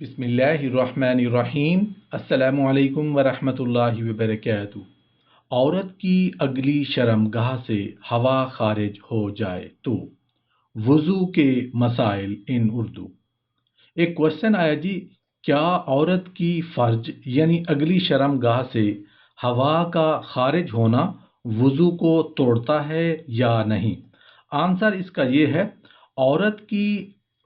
بسم اللہ الرحمن الرحیم۔ السلام علیکم ورحمۃ اللہ وبرکاتہ۔ عورت کی اگلی شرمگاہ سے ہوا خارج ہو جائے تو وضو کے مسائل ان اردو۔ ایک کوشچن آیا جی، کیا عورت کی فرج یعنی اگلی شرمگاہ سے ہوا کا خارج ہونا وضو کو توڑتا ہے یا نہیں؟ آنسر اس کا یہ ہے، عورت کی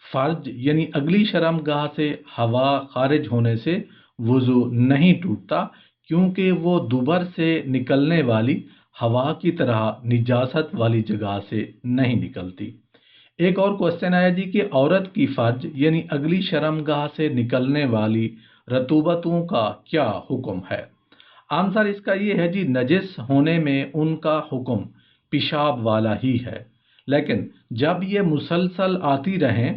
فرج یعنی اگلی شرمگاہ سے ہوا خارج ہونے سے وضو نہیں ٹوٹتا، کیونکہ وہ دوبر سے نکلنے والی ہوا کی طرح نجاست والی جگہ سے نہیں نکلتی۔ ایک اور کوشچن آیا جی کہ عورت کی فرج یعنی اگلی شرمگاہ سے نکلنے والی رطوبتوں کا کیا حکم ہے؟ آنسر اس کا یہ ہے جی، نجس ہونے میں ان کا حکم پیشاب والا ہی ہے، لیکن جب یہ مسلسل آتی رہیں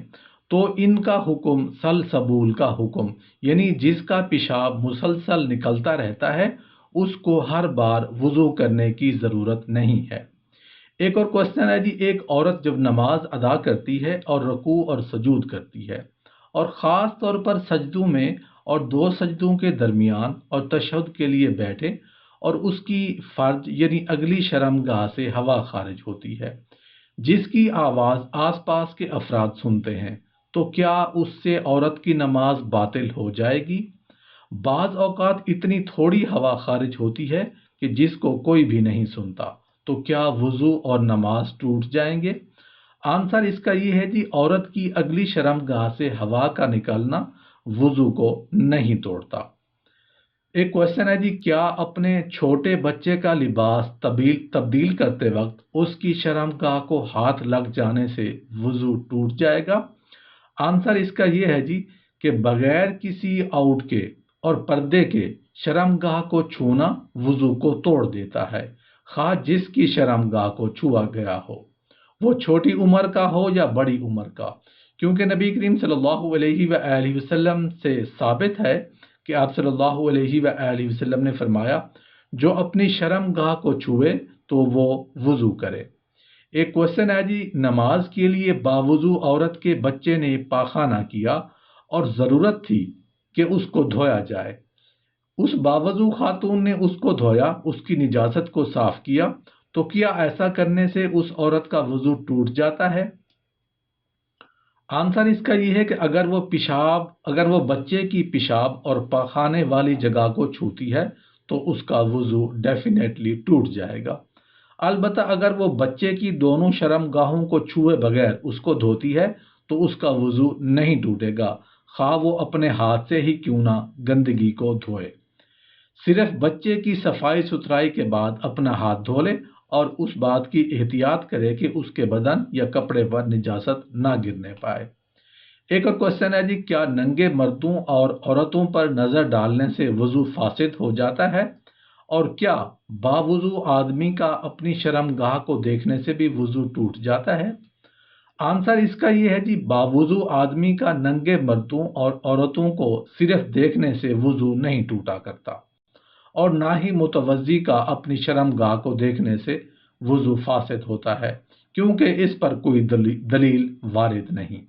تو ان کا حکم سلسبول کا حکم، یعنی جس کا پیشاب مسلسل نکلتا رہتا ہے اس کو ہر بار وضو کرنے کی ضرورت نہیں ہے۔ ایک اور کوشچن ہے جی، ایک عورت جب نماز ادا کرتی ہے اور رکوع اور سجود کرتی ہے اور خاص طور پر سجدوں میں اور دو سجدوں کے درمیان اور تشہد کے لیے بیٹھے اور اس کی فرج یعنی اگلی شرمگاہ سے ہوا خارج ہوتی ہے، جس کی آواز آس پاس کے افراد سنتے ہیں، تو کیا اس سے عورت کی نماز باطل ہو جائے گی؟ بعض اوقات اتنی تھوڑی ہوا خارج ہوتی ہے کہ جس کو کوئی بھی نہیں سنتا، تو کیا وضو اور نماز ٹوٹ جائیں گے؟ آنسر اس کا یہ ہے جی، عورت کی اگلی شرمگاہ سے ہوا کا نکلنا وضو کو نہیں توڑتا۔ ایک کوشچن ہے جی، کیا اپنے چھوٹے بچے کا لباس تبدیل کرتے وقت اس کی شرمگاہ کو ہاتھ لگ جانے سے وضو ٹوٹ جائے گا؟ آنسر اس کا یہ ہے جی کہ بغیر کسی آؤٹ کے اور پردے کے شرمگاہ کو چھونا وضو کو توڑ دیتا ہے، خواہ جس کی شرمگاہ کو چھوا گیا ہو، وہ چھوٹی عمر کا ہو یا بڑی عمر کا، کیونکہ نبی کریم صلی اللہ علیہ وآلہ وسلم سے ثابت ہے کہ آپ صلی اللہ علیہ وآلہ وسلم نے فرمایا، جو اپنی شرمگاہ کو چھوئے تو وہ وضو کرے۔ ایک کوشچن ہے جی، نماز کے لیے باوضو عورت کے بچے نے پاخانہ کیا اور ضرورت تھی کہ اس کو دھویا جائے، اس باوضو خاتون نے اس کو دھویا، اس کی نجاست کو صاف کیا، تو کیا ایسا کرنے سے اس عورت کا وضو ٹوٹ جاتا ہے؟ آنسر اس کا یہ ہے کہ اگر وہ بچے کی پیشاب اور پاخانے والی جگہ کو چھوتی ہے تو اس کا وضو ڈیفینیٹلی ٹوٹ جائے گا۔ البتہ اگر وہ بچے کی دونوں شرمگاہوں کو چھوئے بغیر اس کو دھوتی ہے تو اس کا وضو نہیں ٹوٹے گا، خواہ وہ اپنے ہاتھ سے ہی کیوں نہ گندگی کو دھوئے۔ صرف بچے کی صفائی ستھرائی کے بعد اپنا ہاتھ دھو لے اور اس بات کی احتیاط کرے کہ اس کے بدن یا کپڑے پر نجاست نہ گرنے پائے۔ ایک اور کوشچن ہے جی، کیا ننگے مردوں اور عورتوں پر نظر ڈالنے سے وضو فاسد ہو جاتا ہے؟ اور کیا باوضو آدمی کا اپنی شرمگاہ کو دیکھنے سے بھی وضو ٹوٹ جاتا ہے؟ آنسر اس کا یہ ہے جی، باوضو آدمی کا ننگے مردوں اور عورتوں کو صرف دیکھنے سے وضو نہیں ٹوٹا کرتا، اور نہ ہی متوضی کا اپنی شرمگاہ کو دیکھنے سے وضو فاسد ہوتا ہے، کیونکہ اس پر کوئی دلیل وارد نہیں۔